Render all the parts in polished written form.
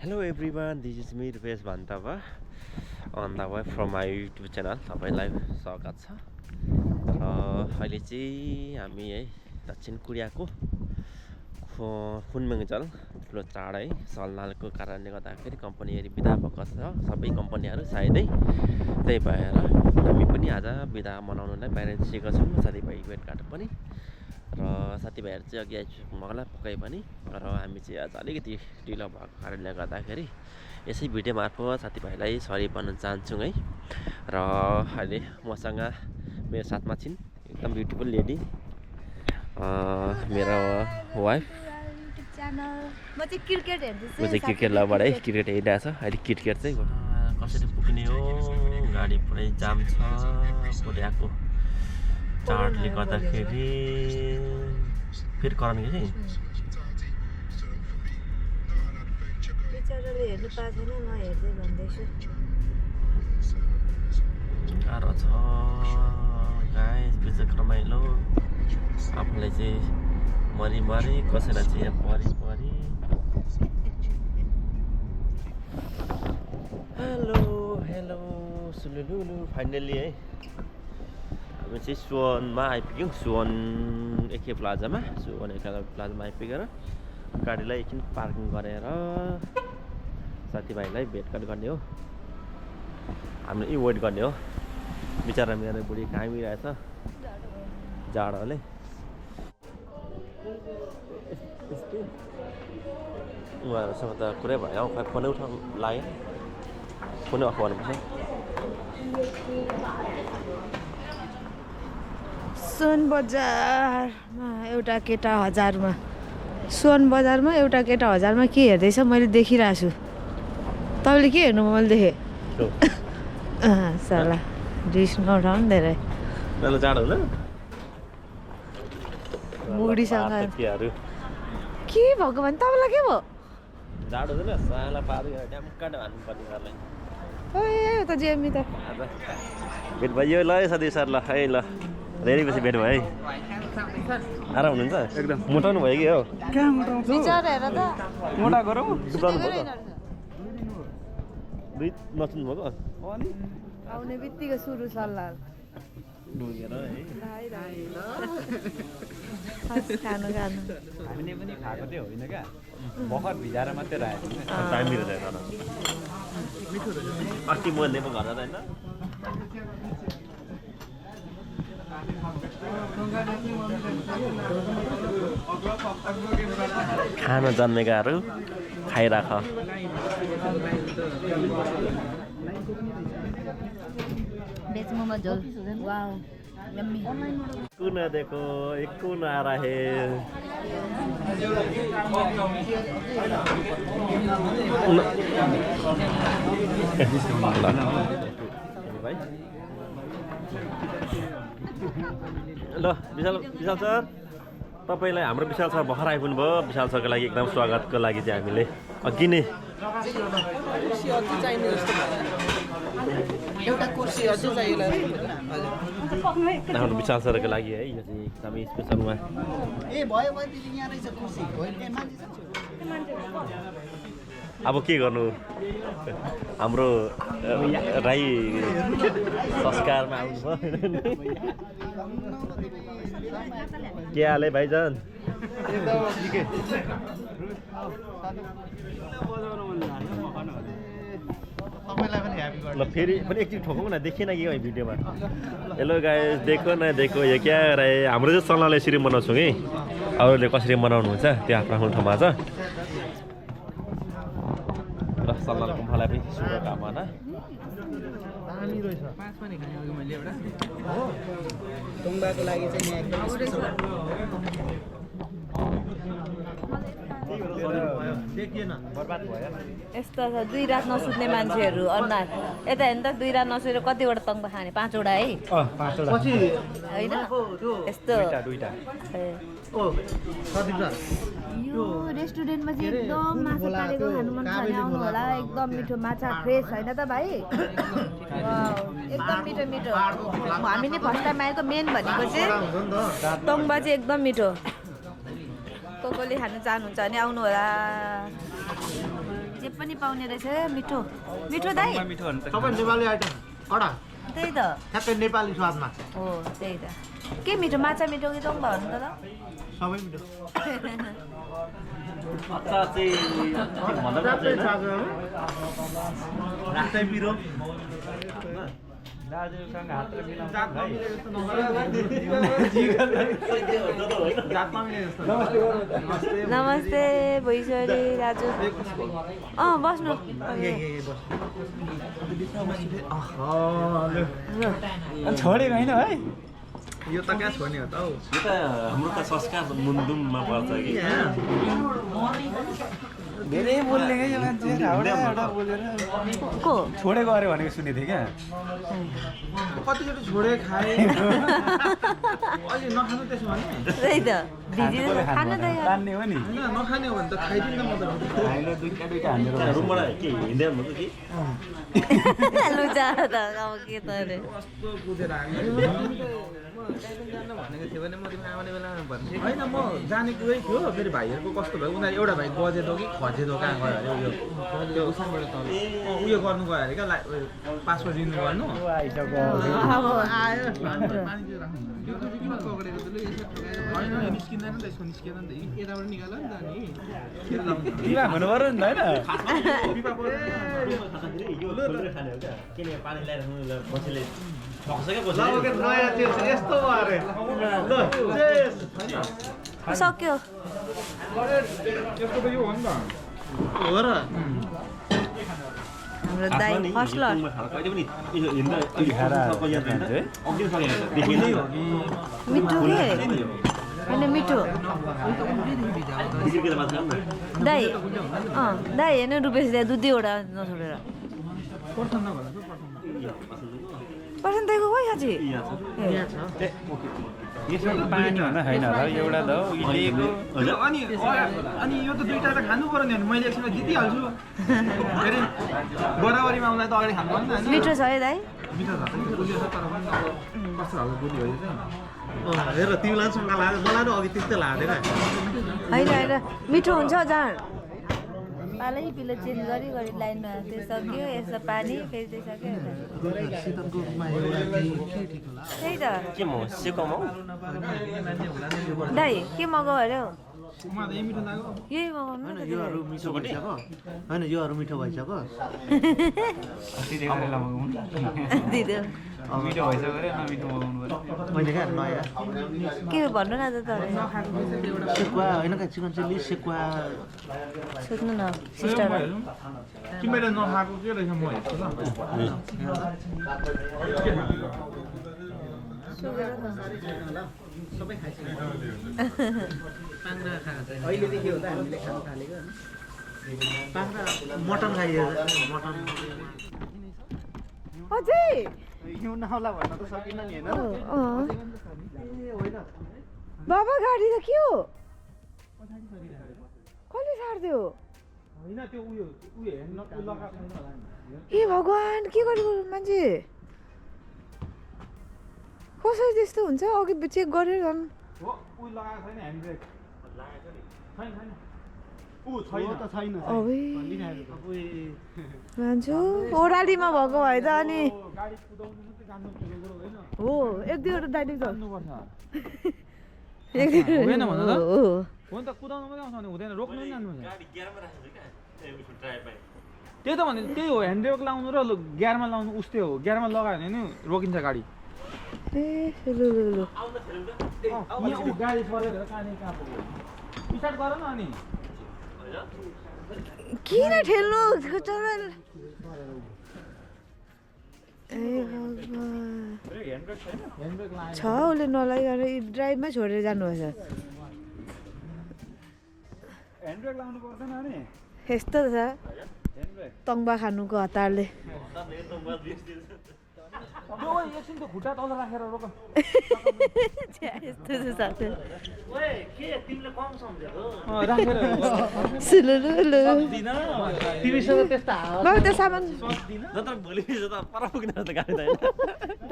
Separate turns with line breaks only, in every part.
Hello everyone, this is me Rupesh Bantava on the way from my YouTube channel. सबैलाई स्वागत छ। र अहिले चाहिँ हामी है दक्षिण कोरियाको खुनमेङजल ठुलो चाड है सलनालको कारणले गर्दाखेरि कम्पनीहरू बिदा भएको छ। सबै कम्पनीहरू सायदै त्यही भएर हामी पनि आज बिदा मनाउनलाई बाहिर निस्केका छौँ। साथीभाइ भेटघाट पनि र साथीभाइहरू चाहिँ अघि आइसक्नु होला पक्कै पनि र हामी चाहिँ आज अलिकति ढिलो भएको कारणले गर्दाखेरि यसै भिडियो मार्फत साथीभाइलाई सरी भन्न चाहन्छु है। र अहिले मसँग मेरो साथमा छिन् एकदम ब्युटिफुल लेडी मेरो वाइफ।
म चाहिँ क्रिकेट हेर्दैछु।
म चाहिँ क्रिकेट लभर है, क्रिकेट हेरिरहेको छ। अहिले क्रिकेट चाहिँ कसरी पुग्ने हो, गाडी पुरै जाम छ कोरियाको चाडले गर्दाखेरि। फेरि करान कि चाहिँ
बिचाराले हेर्नु पाएको छैन, म हेर्दै भन्दैछु।
गाह्रो छ गाइस, बिजक रमाइलो आफूलाई चाहिँ मरि कसैलाई चाहिँ यहाँ परि। हेलो सुलुलुलु फाइनली है हामी चाहिँ सुवनमा आइपुग्यौँ। सुवन एके प्लाजामा आइपुगेर गाडीलाई एकछिन पार्किङ गरेर साथीभाइलाई भेटघाट गर्ने हो। हामीले यी वेट गर्ने हो। बिचरा मेरो बुढी कामिरहेछ जाडोले। उहाँहरूसँग त कुरै भयो, खै फोनै उठाउनु लाग्यो, फोनै अफ गर्नुपर्छ।
सोन बजारमा एउटा केटा 1000मा, सोन बजारमा एउटा केटा 1000मा के हेर्दैछ मैले देखिरहेको छु। तपाईँले के हेर्नु मैले देखेँ साला रिस नउठाउनु धेरै
जाडो होला
बुढीसँग के भगवान् तपाईँलाई के भयो?
जाडो हुँदैन साला पारो ड्यामकाट हान्नुपर्ने घरलाई।
ए त जेमी त
भेट भयो ल साथी सर। ल है ल धेरै पछि भेट भयो है। आराम हुनुहुन्छ एकदम। मोटाउनु भयो कि हो?
बिचारा हेर त
मोटा गरौँ दुई नचुन्नु भएको
आउने बित्तिकै सुरु सल्लाह
ढुङ्गेर है
खानु
हामीले पनि खाएको चाहिँ होइन क्या, भर्खर भिजाएर मात्रै राखेको छ।
टाइम दिएर जान्छ अस्ति म लिएको घर जाँदा होइन खान जन्मेकाहरू खाइराख।
बेच मोमो झोल वाओ यम्मी।
कुन देखो एक कुन आ रहा है। ल विशाल सर, तपाईँलाई हाम्रो विशाल सर भर्खर आइपुग्नु भयो। विशाल सरको लागि एकदम स्वागतको लागि चाहिँ हामीले अघि नै हाम्रो विशाल सरको लागि है यो चाहिँ एकदमै स्पेसल उहाँ। अब के गर्नु, हाम्रो राई संस्कारमा आउनुभयो। के हाल है भाइजान? ल फेरि पनि एकचोटि ठोकौँ न, देखिएन कि भिडियोमा। हेलो गाइस, देखो न देखो यो क्या रहे। हाम्रो चाहिँ सल्लाहले यसरी मनाउँछौँ कि अरूले कसरी मनाउनुहुन्छ त्यो आफ्नो आफ्नो ठाउँमा छ। र सल्लाहको मलाई पनि शुभकामना।
यस्तो छ 2 रात नसुत्ने मान्छेहरू अनुहार यता हेर्नु त 2 रात नसुतेर कतिवटा तङ्बा खाने? 5वटा है होइन यस्तो। यो रेस्टुरेन्टमा चाहिँ एकदम माछा तारेको खानु मन छ भने आउनु होला। एकदम मिठो माछा फ्रेस होइन त भाइ? एकदम मिठो। हामी नै फर्स्ट टाइम आएको। मेन भनेको चाहिँ तङ्बा चाहिँ एकदम मिठो। कोले खानु चाहनुहुन्छ भने आउनु होला। जे पनि पाउने रहेछ मिठो मिठो दाइ
मिठो भन्नु त
सबै नेपाली आइटम कडा
त्यही त
ठ्याक्कै नेपाली स्वादमा
हो त्यही त के मिठो माछा मिठो कि तँ भन्नु त
सबै मिठो
अचार चाहिँ भन्दा
रातै पिरो
दाजुसँग हात र मिलाउँछ
नमस्ते भैसरी दाजु बस्नु
छोडेको होइन है
यो त क्या छोड्ने हो त हौ
यो त हाम्रो त संस्कार मुन्दुममा पर्छ कि
धेरै बोल्ने क्या यो मान्छे एउटा बोलेर
को
छोडेको अरे भनेको सुनेको थिएँ क्या
कतिचोटि छोडे खाए अहिले नखानु त्यसो भने
त्यही त भिजिएर खानु त यार
तान्ने हो नि
होइन नखाने हो भने त खाइदिनु न म त
हामीले दुईटा हानेर
रुमबाट के हिँड्दै भन्नु कि
लुजा त अब के त अरे
कस्तो कुदेर हामी जान भनेको थियो भने म तिमी आउने बेलामा भन्थेँ होइन म जानेकै थियो फेरि भाइहरूको कस्तो भयो उनीहरू एउटा भाइ गजेदो कि खजेदो कहाँ गयो अरे उयो त्यो उसँबाट तल उयो गर्नु गयो अरे क्या पासपोर्ट रिन्यू गर्नु अब आयो पानी चाहिँ राख्नु यो त किन पक्रेको त्यसले यसो होइन निस्किँदैन नि त यसको निस्किँदैन नि त यताबाट निकाल्यो नि त नि खेल लाउँछ
दिमाग हुनु पर्यो नि त होइन
पानी ल्याइराख्नु कसैले भक्छ क्या
नयाँ त्यो यस्तो भयो अरे
सक्यो
यस्तो त यो हो नि त हो र
हाम्रो दाइ फर्स्ट लट मिठो के होइन मिठो दाइ दाइ हेर्नु रुपेश दाइ दुईवटा नछोडेर पर्सन दाइको खोइ साँच्ची
यसमा त पानी हुन छैन होला एउटा त हो इलेको
अनि यो त दुईटा त खानु पर्यो नि मैले एकछिनमा जितिहाल्छु फेरि बराबरीमा आउँदा त अगाडि खानु पर्यो नि त
मिठो छ है दाइ
मिठो छ गुलियो छ तर पनि कस्तो खालको गुली हो यो चाहिँ हेर तिमीलाई शङ्का लाग्यो मलाई त अघि त्यस्तै लागेन
होइन होइन मिठो हुन्छ जाँड पालै पिलो चेन्ज गरी लाइनमा त्यो सक्यो यसो पानी फेरि त्यो सक्यो त्यही त
के म सिकाउँ
दाइ के मगाऊ अरे हौ
मलाई त यही मिठो लाग्यो
यही मगाउनु न त
योहरू मिठो भइसक्यो होइन योहरू मिठो भइसक्यो
दिदो
मिठो भइसक्यो अरे नमिठो मगाउनु पर्यो
मैले क्या नयाँ
के भन्नु न त तपाईँ
सेकुवा होइन क्या चिकन चिल्ली सेकुवा
सोध्नु न सिस्टर
तिमीले नखाएको के रहेछ म हेर्छु ल सबै खाइसक्यो पाङ्रा खाएको अहिलेदेखि हो त हामीले खानु थालेको पाङ्रा मटन खाइदिएको मटन
अझै
हिउँ नआउला भन्न त सकिन नि होइन
बाबा गाडी त के हो कसले सारिदियो
होइन त्यो उयो हेर्न लगाएको छैन होला नि
ए भगवान् के गरेको मान्छे कसरी त्यस्तो हुन्छ अघि चेक गरेर झन्
हो उयो लगाएको छैन ह्यान्ड ब्रेक लगाएको छैन छैन ऊ छैन त छैन
मान्छु ओह्रालीमा भएको भए त अनि
गाडी कुदाउनु मात्रै जान्नु परेको होइन
हो एक दुईवटा डाइरेक्ट छ
जान्नुपर्छ
एक दुईवटा
हुँदैन भन्नु त?
हो
हो नि त कुदाउनु मात्रै आउँछ भने हुँदैन रोक्नु पनि जानुपर्छ
गाडी गियरमा राखेको क्या ड्राइभ
त्यही त भने त्यही हो ह्यान्ड ब्रेक लाउनु र गियरमा लाउनु उस्तै हो गियरमा लगायो भने नि रोकिन्छ गाडी
ए लु लु लु
यहाँ ऊ गाडी परेर कहाँदेखि कहाँ पुग्यो स्टार्ट गर न अनि
किन ठेल्नु चरा ए भगवान्
ह्यान्ड ब्रेक लाएन
छ उसले नलाइकन ड्राइभमै छोडेर जानुभएछ
ह्यान्ड ब्रेक लाउनु पर्दैन अनि
यस्तो छ तङ्बा खानुको हतारले
एकछिन त खुट्टा तल राखेर रोक
यस्तो छ साथी
राखेर
सुलुलुलु
तिमीसँग त्यस्तो
बाबु त्यो सामान
नत्र भोलि त पर पुग्ने त गाडी त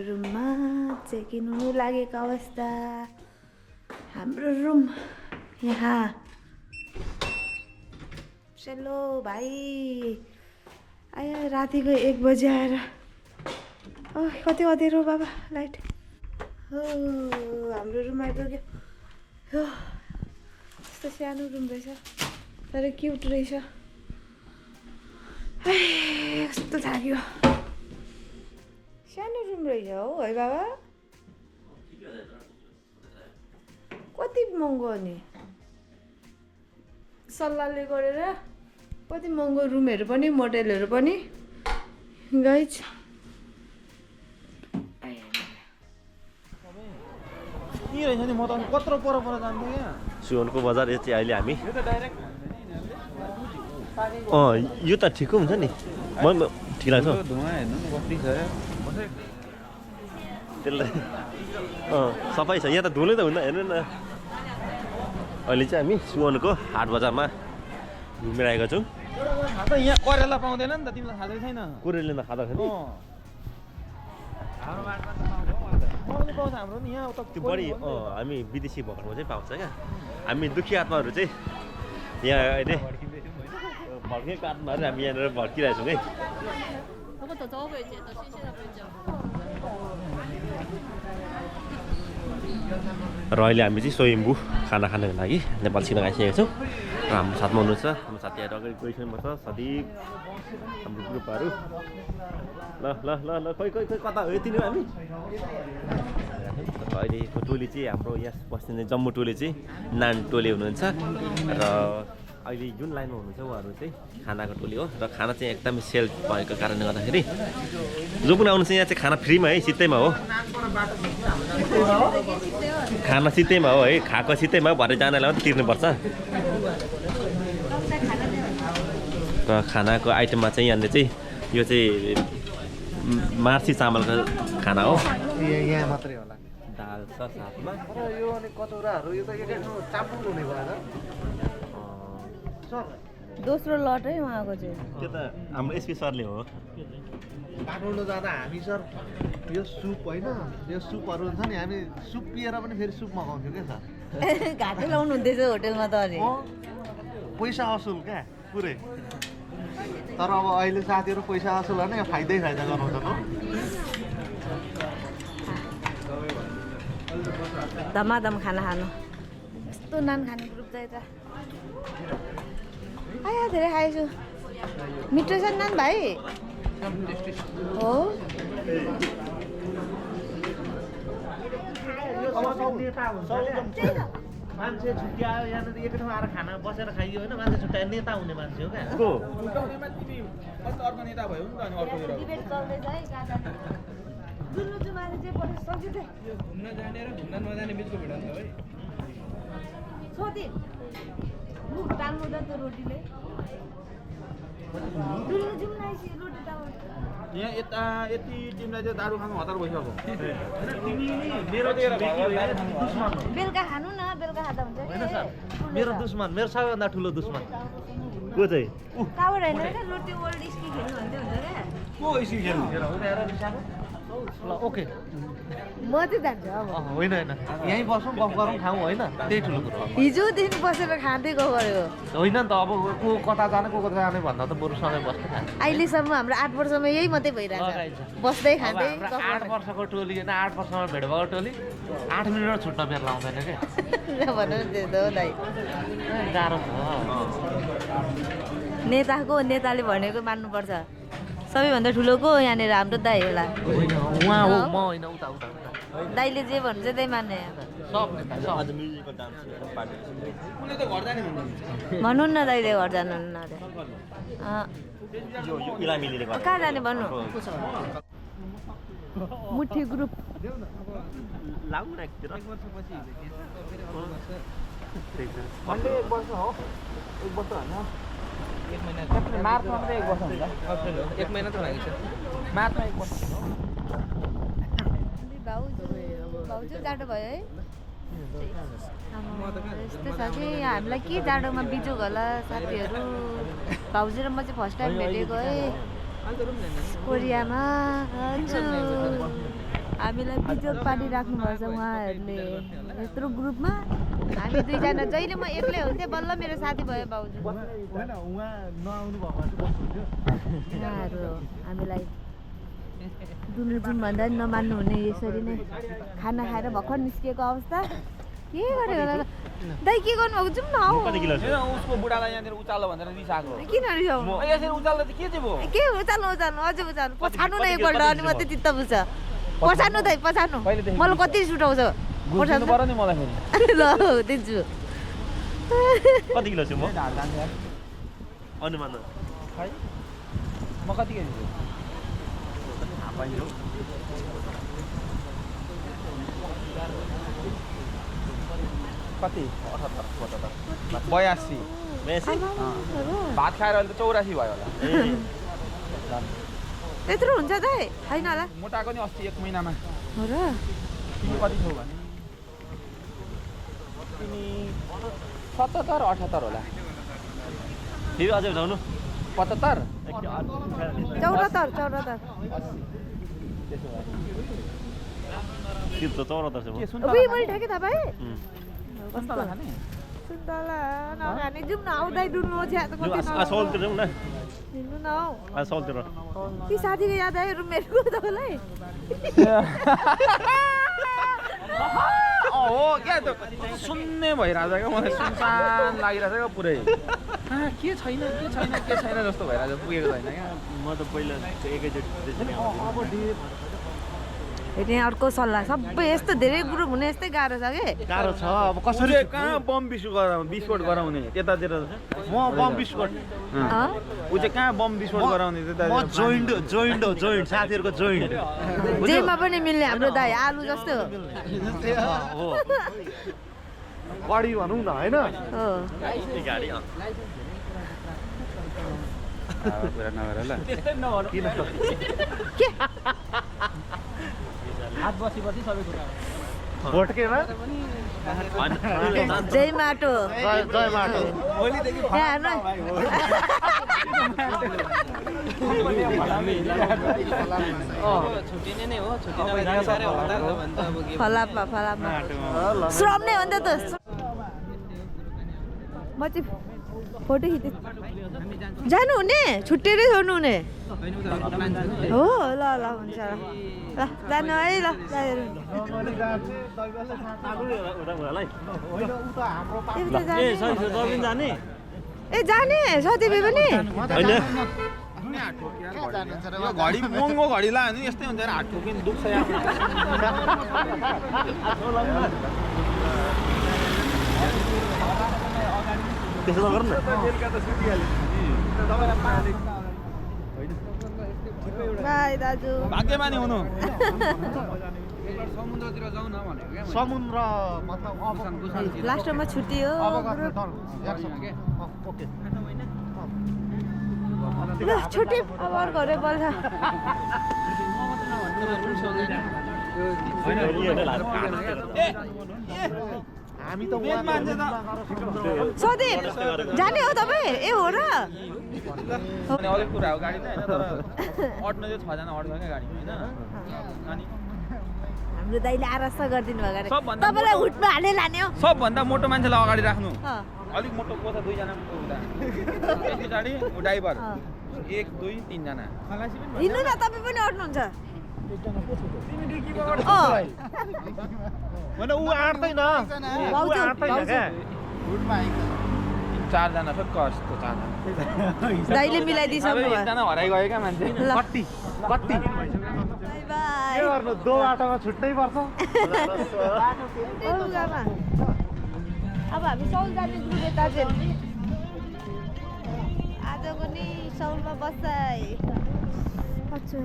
रुममा चेक इन हुनु लागेको अवस्था हाम्रो रुम यहाँ सेलो भाइ आयो रातिको 1 बजे आएर कति अँध्यारो बाबा लाइट हो हाम्रो रुम आइपुग्यो हो यस्तो सानो रुम रहेछ तर क्युट रहेछ कस्तो थाक्यो सानो रुम रहेछ हौ है बाबा कति महँगो अनि सल्लाहले गरेर कति महँगो रुमहरू पनि मोटेलहरू पनि गाइज
के रहेछ नि म त कत्रो पर जान्थेँ यहाँ
सुनको बजार यो चाहिँ अहिले हामी
यो त डाइरेक्ट
यो त ठिकै हुन्छ नि म ठिक लाग्छ
धुवा हेर्नु न कति छ
त्यसलाई सफाइ छ यहाँ त धुलै त हुँदैन हेर्नु न अहिले चाहिँ हामी सुवनको हाट बजारमा घुमिरहेका छौँ
यहाँ करेला पाउँदैन नि त तिमीलाई थाहा छैन
कुरेले नखाँदाखेरि
पाउनु पाउँछ हाम्रो नि यहाँ उता
त्यो बढी हामी विदेशी भएकोमा चाहिँ पाउँछ क्या हामी दुःखी आत्माहरू चाहिँ यहाँ अहिले भड्केको आत्माहरू हामी यहाँनिर भड्किरहेको छौँ है र अहिले हामी चाहिँ स्वयम्भू खाना खानको लागि नेपाल छिन आइसकेका छौँ र हाम्रो साथमा हुनुहुन्छ हाम्रो साथीहरू अगाडि गइसक्नुपर्छ सदीप हाम्रो ग्रुपहरू ल ल ल ल खोइ खोइ खोइ कता हो यति नै हामी अहिलेको टोली चाहिँ हाम्रो यहाँ बस्ने जम्मू टोली चाहिँ नान टोली हुनुहुन्छ र अहिले जुन लाइनमा हुनुहुन्छ उहाँहरू चाहिँ खानाको टोली हो र खाना चाहिँ एकदमै सेल भएको कारणले गर्दाखेरि जो पनि आउनुहुन्छ यहाँ चाहिँ खाना फ्रीमा है सित्तैमा हो खाना सित्तैमा हो है खाएको सित्तैमा भरे जानलाई मात्रै तिर्नुपर्छ र खानाको आइटममा चाहिँ यहाँनिर चाहिँ यो चाहिँ मार्सी चामलको खाना हो
यहाँ मात्रै होला
दाल छ साथमा
यो अनि कचौराहरू यो त चाप्नु हुने भएर
दोस्रो लट है उहाँको चाहिँ
त्यो त हाम्रो एसपी सरले हो
काठमाडौँ जाँदा हामी सर यो सुप होइन यो सुपहरू हुन्छ नि हामी सुप पिएर पनि फेरि सुप मगाउँथ्यौँ क्या सर
घाटै लाउनु हुँदैछ होटेलमा त अनि
पैसा असुल क्या पुरै तर अब अहिले साथीहरू पैसा असुल होइन फाइदै फाइदा गराउँछन् हो
धमाधम खाना खानु यस्तो नान खाने ग्रुप चाहिँ त आया धेरै खाएछु मिठो छ नान भाइ हो
मान्छे छुट्यायो यहाँनिर एकै ठाउँ आएर खाना बसेर खाइयो होइन मान्छे छुट्यायो नेता हुने मान्छे हो क्या
को
छुट्याउनेमा तिमी अर्को नेता भयो नि त अनि अर्को
डिबेट चल्दैछ है दुनु जुमाले जे पढ्नु सक्यो त
यो घुम्न जाने र घुम्न नजाने बिचको भिड हुन्छ है
सोधि मुख टाल्नु त त्यो रोटीले दुनु जुमाले रोटी टाल्नु
यहाँ यता यति तिमीलाई चाहिँ दारू खानु हतार भइसक्यो
तिमी मेरो दुश्मन हो
बेलुका खानु न बेलुका खाँदा हुन्छ
होइन सर मेरो दुश्मन मेरो सबैभन्दा ठुलो दुश्मन
को चाहिँ
काबर होइन क्या रोटी ओल्ड स्की खेल्नु भन्दै हुन्छ क्या
को इसी खेल्नु
ल ओके
म चाहिँ जान्छु अब
होइन होइन यहीँ बसौँ गफ गरौँ खाउँ होइन त्यही ठुलो कुरो हो
हिजोदेखि बसेर खाँदै गयो गऱ्यो
होइन नि त अब को कता जाने को कता जाने भन्दा त बरु सँगै बस्नु खाने
अहिलेसम्म हाम्रो 8 वर्षमा यही मात्रै भइरहेछ बस्दै खाँदै
अब हाम्रो 8 वर्षको टोली होइन 8 वर्षमा भेट भएको टोली 8 मिनट छुट्न बेर लाउँदैन क्या
भन त्यस्तो हो दाइ
गाह्रो भयो
नेताले भनेको मान्नुपर्छ सबैभन्दा ठुलो को यहाँनिर हाम्रो दाइ होला
होइन उहाँ हो म होइन उता उता
दाइले जे भन्नुहुन्छ त्यही मान्ने
सब नेता सब
आज म्युजिकल डान्स पार्टी
कुनै त घर जाने भन्नु
भन्नु न दाइले घर जानु न
यो इलामीले गर्दा
कहाँ जाने भन्नु मुठी ग्रुप
लाग्नु न एकतिर
मन्डे 1 वर्ष हो 1 वर्ष होइन 1 महिना मार्चमा मात्रै 1 वर्ष हुन्छ 1 महिना त लागेछ मार्चमा 1 वर्ष
भाउजू जाडो भयो है यस्तो छ कि हामीलाई के जाडोमा बिजोग होला साथीहरू भाउजू र म चाहिँ फर्स्ट टाइम भेटेको है कोरियामा हजुर हामीलाई बिजोग पारिराख्नु पर्छ उहाँहरूले यत्रो ग्रुपमा हामी दुईजना जहिले म एक्लै हुन्थेँ बल्ल मेरो साथी भयो भाउजू हामीलाई डुल्नु जाउँ भन्दा पनि नमान्नु हुने यसरी नै खाना खाएर भर्खर निस्किएको अवस्था के गर्यो होला दाइ के गर्नुभएको जाउँ न हौ
उसको बुढालाई यहाँनिर उचाल्लो भनेर रिसाएको
किन रिसाउनु
यसरी उचाल्दा चाहिँ के चाहिँ भयो
के उचाल्नु अझै उचाल्नु पछाड्नु न एकपल्ट अनि मात्रै चित्त बुझ्छ पछाड्नु दाइ पछाड्नु मलाई कति सुटाउँछ
बुझ्नु पर्यो नि मलाई फेरि
ल दिन्छु
कति किलो छु म अनुमान
खै म कति केजी छु कति 82 भात खाएर अहिले त 84 भयो होला
त्यत्रो हुन्छ दाइ छैन होला
मोटाएको नि अस्ति 1 महिनामा
हो र
तिमी कति छौ भने तिमी 77 78 होला
फेरि अझै उठाउनु
75
74
त्यसो भए
त्यो त 74 छ म
के
उही मैले ठ्याक्कै थाहा पाएँ
सुन्तला खाने
सुन्तला नखाने जाउँ न आउँदै डुल्नु हो छ्या त कति
सौलतिर जाउँ न
हिँड्नु न हौ
सौलतिर
ती साथीको याद आयो रुममेटको तपाईँलाई
हो क्या त सुन्ने भइरहेछ क्या मलाई सुनसान लागिरहेछ क्या पुरै के छैन जस्तो भइरहेछ पुगेको छैन क्या
म त पहिला एकैचोटि
फेरि अर्को सल्लाह सबै यस्तो धेरै ग्रुप हुने यस्तै गाह्रो छ कि
गाह्रो छ अब कसरी
कहाँ बम विस्फोट गराउने त्यतातिर
म बम विस्फोट
ऊ चाहिँ कहाँ बम विस्फोट गराउने
म जोइन्ट साथीहरूको जोइन्ट
जेमा पनि मिल्ने हाम्रो दाइ आलु जस्तो
हो बडी भनौँ न होइन
हो
गाडी
कुरा नगर ल
किन
के
हात बसी सबै कुरा
भोटकेमा
जय माटो
जय माटो
यहाँ हेर्नु
छुट्टिने नै हो छुट्टिने
फलापमा श्रम नै हो नि त म चाहिँ फोटो खिच्छु जानु हुने छुट्टिएरै छोड्नु हुने हो ल ल हुन्छ ल जानु है ल
जाने
ए जाने सतीबे पनि
घडी महँगो घडी लायो भने यस्तै हुन्छ हात ठोकिन दुख्छ
त्यसो नगर न
बाई दाजु
भाग्यमानी हुनु
समुद्रतिर जाउँ न भनेको क्या
समुद्र मतलब
लास्टमा छुट्टी हो
ओके
ल छुट्टी अब घरै बोल्छ
हामी त
सधैँ जाने हो तपाईँ ए हो र
अलिक कुरा हो गाडीमा होइन तर अट्नु चाहिँ 6 जना अट्छ क्या गाडीमा होइन अनि
हाम्रो दाइले आरस गरिदिनु भयो अरे
सबभन्दा
तपाईँलाई हुटमा हालेर लाने हो
सबभन्दा मोटो मान्छेलाई अगाडि राख्नु
अँ,
अलिक मोटो को छ 2 जना हुँदा त्यस पछाडि ड्राइभर 1 2 3 जना
हिँड्नु न तपाईँ पनि अट्नुहुन्छ
होइन ऊ आँट्दैन
भाउजू,
क्या
4 जना छ कस्तो 4 जना
दाइले मिलाइदिइसक्नु भयो
एकजना हराइ गयो क्या मान्छे
ल
कति
बाई
के
बाई
गर्नु दो बाटोमा छुट्टै पर्छ
लुगामा अब हामी सौल जाने ग्रुप यता चाहिँ आजको नि सौलमा बस्दै अच्छा